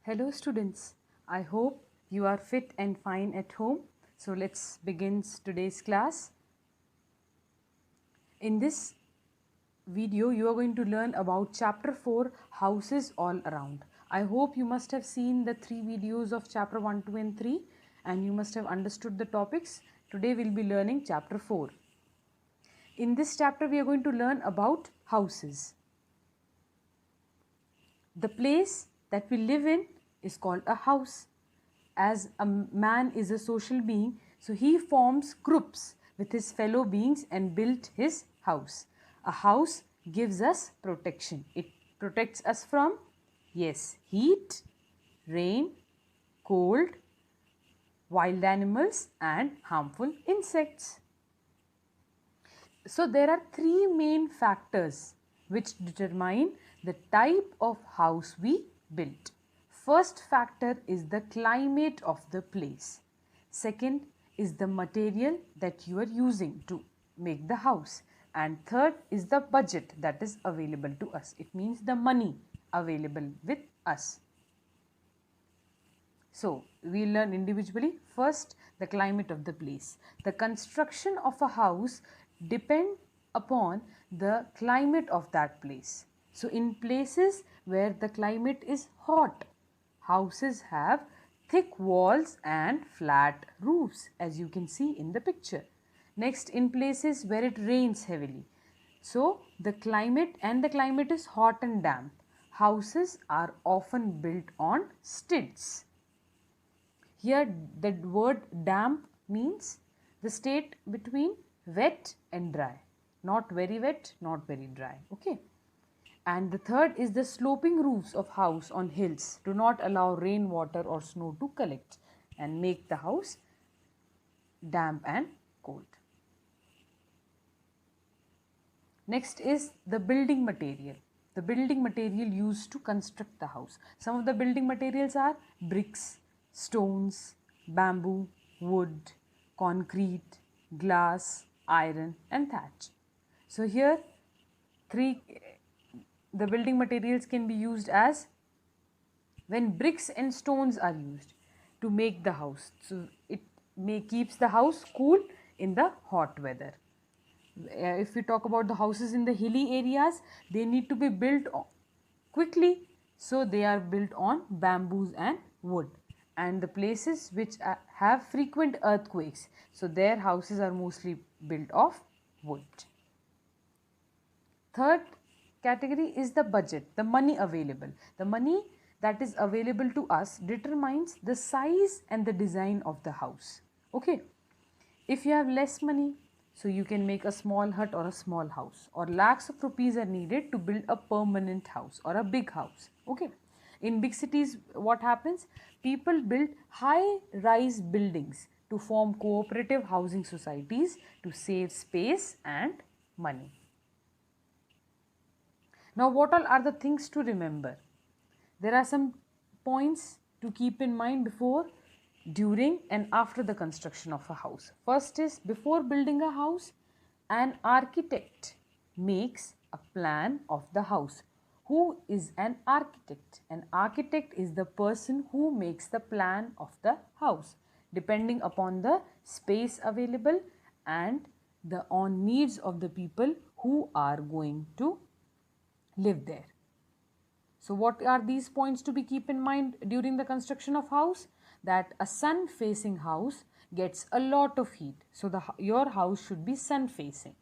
Hello students, I hope you are fit and fine at home. So let's begin today's class. In this video you are going to learn about chapter 4, houses all around. I hope you must have seen the 3 videos of chapter 1, 2 and 3 and you must have understood the topics. Today we'll be learning chapter 4. In this chapter we are going to learn about houses. The place that we live in is called a house. As a man is a social being, so he forms groups with his fellow beings and built his house. A house gives us protection. It protects us from, yes, heat, rain, cold, wild animals and harmful insects. So there are 3 main factors which determine the type of house we build. First factor is the climate of the place. Second is the material that you are using to make the house. And third is the budget that is available to us. It means the money available with us. So we learn individually. First, the climate of the place. The construction of a house depends upon the climate of that place. So in places where the climate is hot, houses have thick walls and flat roofs, as you can see in the picture. Next, in places where it rains heavily. So the climate is hot and damp. Houses are often built on stilts. Here the word damp means the state between wet and dry. Not very wet, not very dry. Okay. And the third is the sloping roofs of house on hills do not allow rainwater or snow to collect and make the house damp and cold. Next is the building material. The building material used to construct the house. Some of the building materials are bricks, stones, bamboo, wood, concrete, glass, iron and thatch. So here the building materials can be used as when bricks and stones are used to make the house. So it keeps the house cool in the hot weather. If we talk about the houses in the hilly areas, they need to be built quickly, so they are built on bamboos and wood. And the places which have frequent earthquakes, so their houses are mostly built of wood. Third category is the budget, the money available. The money that is available to us determines the size and the design of the house. Okay, if you have less money, so you can make a small hut or a small house, or lakhs of rupees are needed to build a permanent house or a big house. Okay, in big cities what happens? People build high-rise buildings to form cooperative housing societies to save space and money. Now what all are the things to remember? There are some points to keep in mind before, during and after the construction of a house. First is, before building a house, an architect makes a plan of the house. Who is an architect? An architect is the person who makes the plan of the house depending upon the space available and the needs of the people who are going to live there. So what are these points to be keep in mind during the construction of house? That a sun facing house gets a lot of heat. So your house should be sun facing.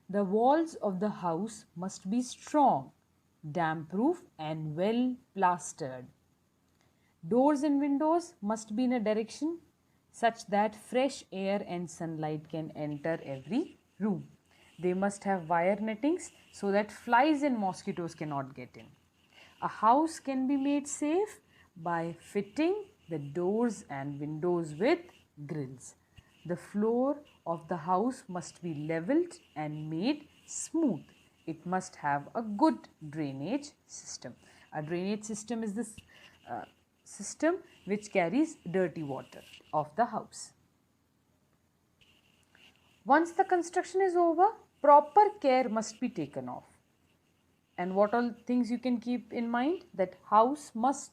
The walls of the house must be strong, damp proof and well plastered. Doors and windows must be in a direction such that fresh air and sunlight can enter every room. They must have wire nettings so that flies and mosquitoes cannot get in. A house can be made safe by fitting the doors and windows with grills. The floor of the house must be leveled and made smooth. It must have a good drainage system. A drainage system is this system which carries dirty water of the house. Once the construction is over, proper care must be taken of. And what all things you can keep in mind? That house must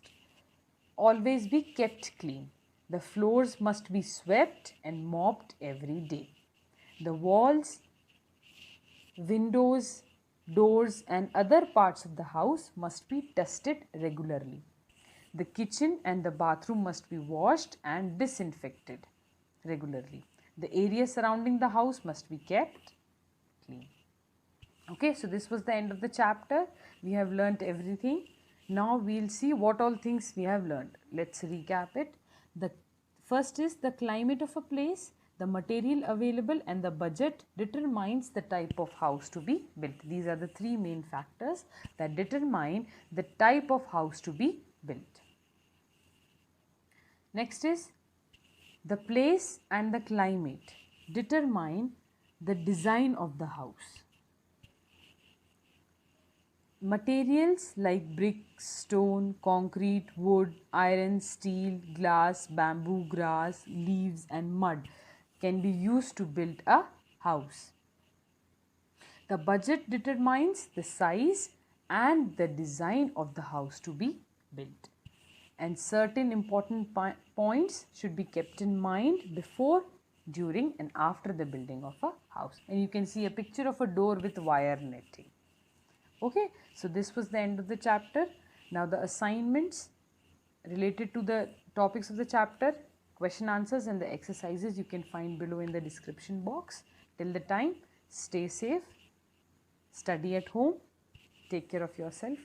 always be kept clean. The floors must be swept and mopped every day. The walls, windows, doors and other parts of the house must be dusted regularly. The kitchen and the bathroom must be washed and disinfected regularly. The area surrounding the house must be kept clean. Okay, so this was the end of the chapter. We have learnt everything. Now we'll see what all things we have learned. Let's recap it. The first is the climate of a place, the material available and the budget determines the type of house to be built. These are the three main factors that determine the type of house to be built. Next is the place and the climate determine the design of the house. Materials like brick, stone, concrete, wood, iron, steel, glass, bamboo, grass, leaves and mud can be used to build a house. The budget determines the size and the design of the house to be built. And certain important points should be kept in mind before, during and after the building of a house. And you can see a picture of a door with wire netting. Okay, so this was the end of the chapter. Now the assignments related to the topics of the chapter, question answers and the exercises you can find below in the description box. Till the time, stay safe, study at home, take care of yourself.